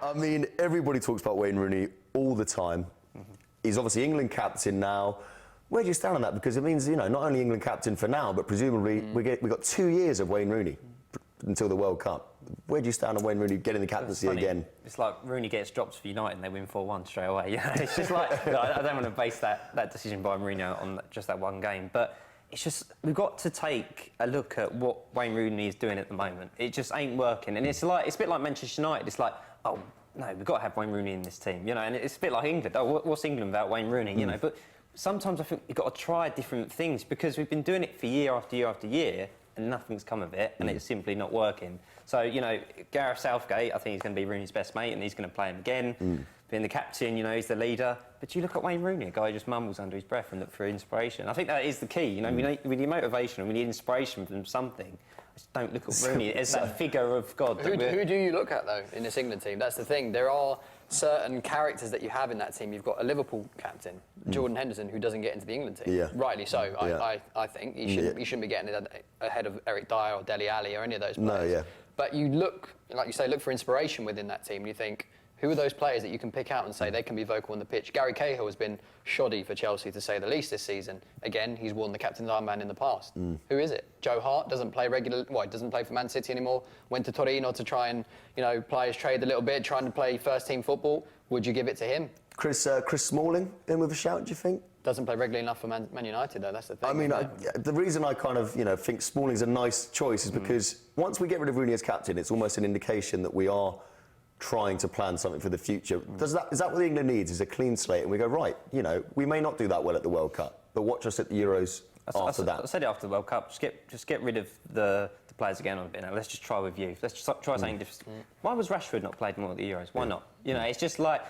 I mean, everybody talks about Wayne Rooney all the time. He's obviously England captain now. Where do you stand on that? Because it means, you know, not only England captain for now, but presumably we've got 2 years of Wayne Rooney until the World Cup. Where do you stand on Wayne Rooney getting the captaincy again? It's like Rooney gets drops for United and they win 4-1 straight away. You know, it's just like, no, I don't want to base that decision by Mourinho on just that one game, but it's just, we've got to take a look at what Wayne Rooney is doing at the moment. It just ain't working. And it's a bit like Manchester United. It's like, oh, no, we've got to have Wayne Rooney in this team, you know, and it's a bit like England. Oh, what's England without Wayne Rooney, you know? But sometimes I think you've got to try different things because we've been doing it for year after year after year and nothing's come of it and it's simply not working. So, you know, Gareth Southgate, I think he's going to be Rooney's best mate and he's going to play him again. Being the captain, you know, he's the leader. But you look at Wayne Rooney, a guy who just mumbles under his breath and look for inspiration. I think that is the key, you know, we need motivation and we need inspiration from something. Just don't look at Rooney as that figure of God. Who do you look at, though, in this England team? That's the thing. There are certain characters that you have in that team. You've got a Liverpool captain, Jordan Henderson, who doesn't get into the England team. Yeah. Rightly so, I think. He shouldn't be getting ahead of Eric Dyer or Dele Alli or any of those players. No, yeah. But you look, like you say, look for inspiration within that team, and you think, who are those players that you can pick out and say they can be vocal on the pitch? Gary Cahill has been shoddy for Chelsea, to say the least, this season. Again, he's worn the captain's armband in the past. Who is it? Joe Hart doesn't play doesn't play for Man City anymore. Went to Torino to try and, you know, play his trade a little bit, trying to play first-team football. Would you give it to him? Chris Smalling in with a shout, do you think? Doesn't play regularly enough for Man United, though. That's the thing. I mean, the reason I kind of, you know, think Smalling's a nice choice is because once we get rid of Rooney as captain, it's almost an indication that we are trying to plan something for the future. Is that what England needs, is a clean slate? And we go, right, you know, we may not do that well at the World Cup, but watch us at the Euros after that. I said it after the World Cup, just get rid of the players again on a bit now. Let's just try with youth. Let's just try something different. Why was Rashford not played more at the Euros? Why not? You know, it's just like,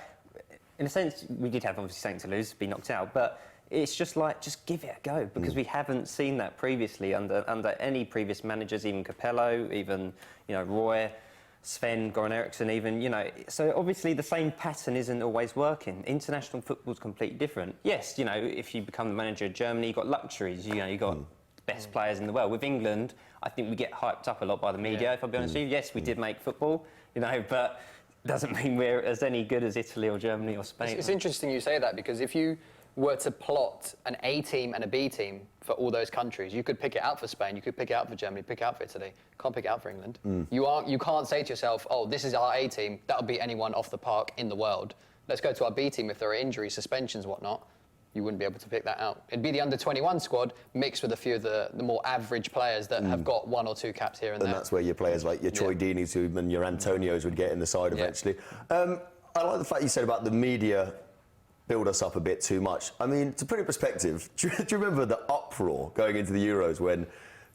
in a sense, we did have obviously something to lose, be knocked out, but it's just like, just give it a go, because we haven't seen that previously under any previous managers, even Capello, even, you know, Roy, Sven, Goran Eriksson even, you know. So obviously the same pattern isn't always working. International football's completely different. Yes, you know, if you become the manager of Germany, you've got luxuries, you know, you've got the best players in the world. With England, I think we get hyped up a lot by the media, if I'll be honest with you. Yes, we did make football, you know, but doesn't mean we're as any good as Italy or Germany or Spain. It's interesting you say that, because if you were to plot an A team and a B team for all those countries, you could pick it out for Spain, you could pick it out for Germany, pick it out for Italy. Can't pick it out for England. You can't say to yourself, oh, this is our A team, that'll beat anyone off the park in the world. Let's go to our B team if there are injuries, suspensions, whatnot. You wouldn't be able to pick that out. It'd be the under-21 squad mixed with a few of the more average players that have got 1 or 2 caps here and there. And that's where your players like your Troy Deeney's and your Antonios would get in the side eventually. I like the fact you said about the media build us up a bit too much. I mean, to put it in perspective, do you remember the uproar going into the Euros when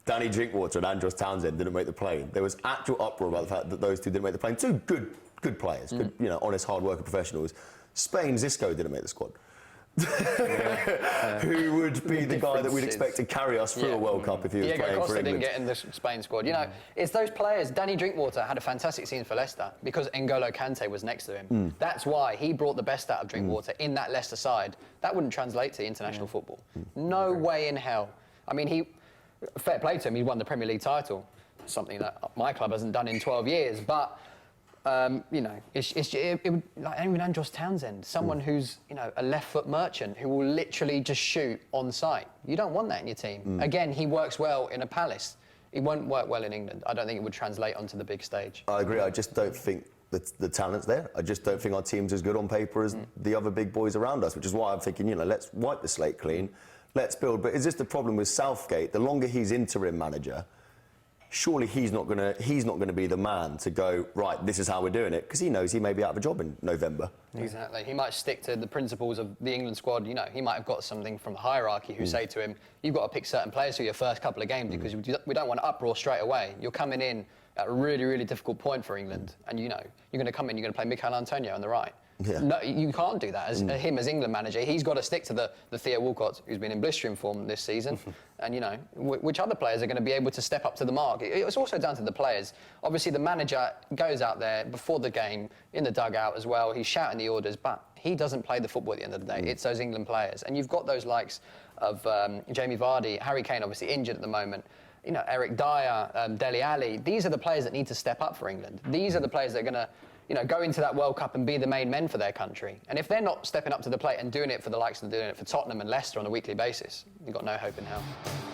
Danny Drinkwater and Andros Townsend didn't make the plane? There was actual uproar about the fact that those two didn't make the plane. Two good players, good, you know, honest, hard-working professionals. Spain, Zisco didn't make the squad. Who would be the guy that we'd expect to carry us through a World Cup if he was playing Costa for England? didn't get in the Spain squad. You know, it's those players. Danny Drinkwater had a fantastic season for Leicester because N'Golo Kante was next to him. That's why he brought the best out of Drinkwater in that Leicester side. That wouldn't translate to international football. No way in hell. I mean, fair play to him, he won the Premier League title, something that my club hasn't done in 12 years, but you know, it would, like even Andros Townsend, someone who's, you know, a left foot merchant who will literally just shoot on sight. You don't want that in your team. Again, he works well in a Palace. He won't work well in England. I don't think it would translate onto the big stage. I agree. I just don't think the talent's there. I just don't think our team's as good on paper as the other big boys around us, which is why I'm thinking, you know, let's wipe the slate clean, let's build. But is this the problem with Southgate? The longer he's interim manager, surely he's not gonna be the man to go, right, this is how we're doing it, because he knows he may be out of a job in November. Exactly. He might stick to the principles of the England squad. You know, he might have got something from the hierarchy who say to him, you've got to pick certain players for your first couple of games because we don't want to uproar straight away. You're coming in at a really, really difficult point for England, and you know, you're going to come in, you're going to play Mikel Antonio on the right. No, you can't do that. As him as England manager, he's got to stick to the Theo Walcott, who's been in blistering form this season. And, you know, which other players are going to be able to step up to the mark? It's also down to the players. Obviously, the manager goes out there before the game, in the dugout as well. He's shouting the orders, but he doesn't play the football at the end of the day. It's those England players. And you've got those likes of Jamie Vardy, Harry Kane, obviously injured at the moment. You know, Eric Dyer, Dele Alli. These are the players that need to step up for England. These are the players that are going to you know, go into that World Cup and be the main men for their country. And if they're not stepping up to the plate and doing it for the likes of doing it for Tottenham and Leicester on a weekly basis, you've got no hope in hell.